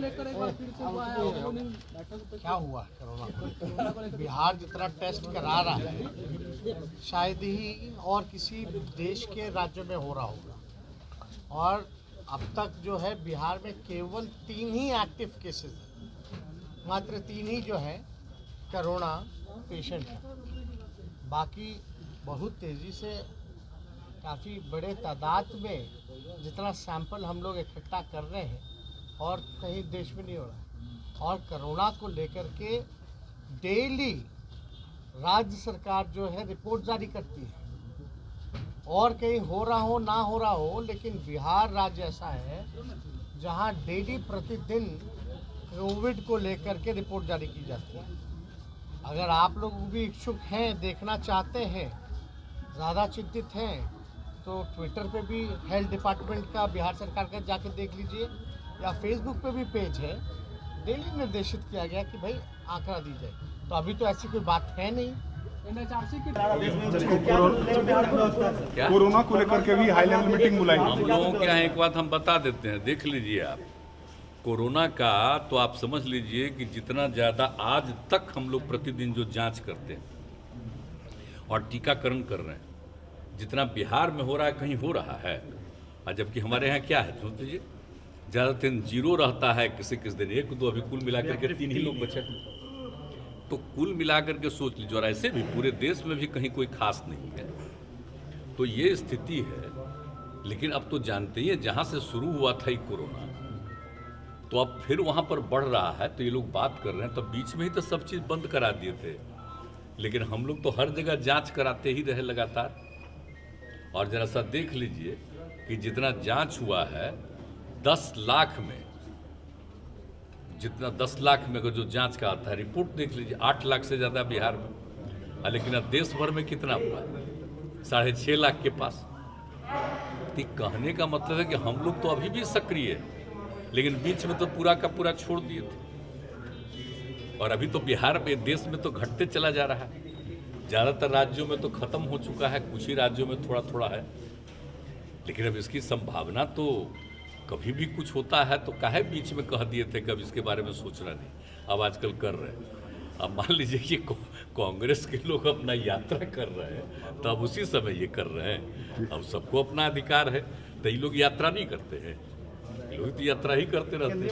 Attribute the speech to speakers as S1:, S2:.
S1: लेकर एक बार फिर से हुआ है ओपनिंग बैठक।
S2: क्या हुआ कोरोना? बिहार जितना टेस्ट करा रहा है शायद ही और किसी देश के राज्य में हो रहा होगा। और अब तक जो है बिहार में केवल 3 ही एक्टिव केसेस हैं, मात्र 3 ही जो है कोरोना पेशेंट हैं। बाकी बहुत तेज़ी से काफ़ी बड़े तादाद में जितना सैंपल हम लोग इकट्ठा कर रहे हैं और कहीं देश में नहीं हो रहा। और कोरोना को लेकर के डेली राज्य सरकार जो है रिपोर्ट जारी करती है, और कहीं हो रहा हो ना हो रहा हो, लेकिन बिहार राज्य ऐसा है जहां डेली प्रतिदिन कोविड को लेकर के रिपोर्ट जारी की जाती है। अगर आप लोग भी इच्छुक हैं, देखना चाहते हैं, ज़्यादा चिंतित हैं, तो ट्विटर पे भी हेल्थ डिपार्टमेंट का बिहार सरकार का जाके देख लीजिए, या फेसबुक पे भी पेज है। डेली निर्देशित किया गया कि भाई आंकड़ा दी जाए। तो अभी तो ऐसी कोई बात है नहीं।
S3: कोरोना को लेकर के भी हाई लेवल मीटिंग बुलाई।
S4: हम लोगों के यहाँ एक बात हम बता देते हैं, देख लीजिए आप। कोरोना का तो आप समझ लीजिए कि जितना ज़्यादा आज तक हम लोग प्रतिदिन जो जांच करते हैं और टीकाकरण कर रहे हैं, जितना बिहार में हो रहा है कहीं हो रहा है। और जबकि हमारे यहाँ क्या है सुन लीजिए, ज़्यादातर 0 रहता है, किसी दिन 1-2, अभी कुल मिलाकर के 3 ही लोग बचे। तो कुल मिलाकर के सोच लीजिए, और ऐसे भी पूरे देश में भी कहीं कोई खास नहीं है। तो ये स्थिति है। लेकिन अब तो जानते ही हैं, जहाँ से शुरू हुआ था ये कोरोना, तो अब फिर वहाँ पर बढ़ रहा है। तो ये लोग बात कर रहे हैं, तो बीच में ही तो सब चीज़ बंद करा दिए थे। लेकिन हम लोग तो हर जगह जांच कराते ही रहे लगातार। और जरा सा देख लीजिए कि जितना जांच हुआ है 10 लाख में, जितना 10 लाख में अगर जो जांच का आता है, रिपोर्ट देख लीजिए 8 लाख से ज़्यादा बिहार में। लेकिन अब देश भर में कितना हुआ? 6.5 लाख के पास। तो कहने का मतलब है कि हम लोग तो अभी भी सक्रिय है, लेकिन बीच में तो पूरा का पूरा छोड़ दिए थे। और अभी तो बिहार में, देश में तो घटते चला जा रहा है। ज़्यादातर राज्यों में तो ख़त्म हो चुका है, कुछ ही राज्यों में थोड़ा थोड़ा है। लेकिन अब इसकी संभावना तो कभी भी कुछ होता है, तो काहे बीच में कह दिए थे, कभी इसके बारे में सोचना नहीं। अब आजकल कर रहे हैं। अब मान लीजिए कि कांग्रेस के लोग अपना यात्रा कर रहे हैं, तो अब उसी समय ये कर रहे हैं। अब सबको अपना अधिकार है, तो ये लोग यात्रा नहीं करते हैं, ये लोग तो यात्रा ही करते रहते हैं।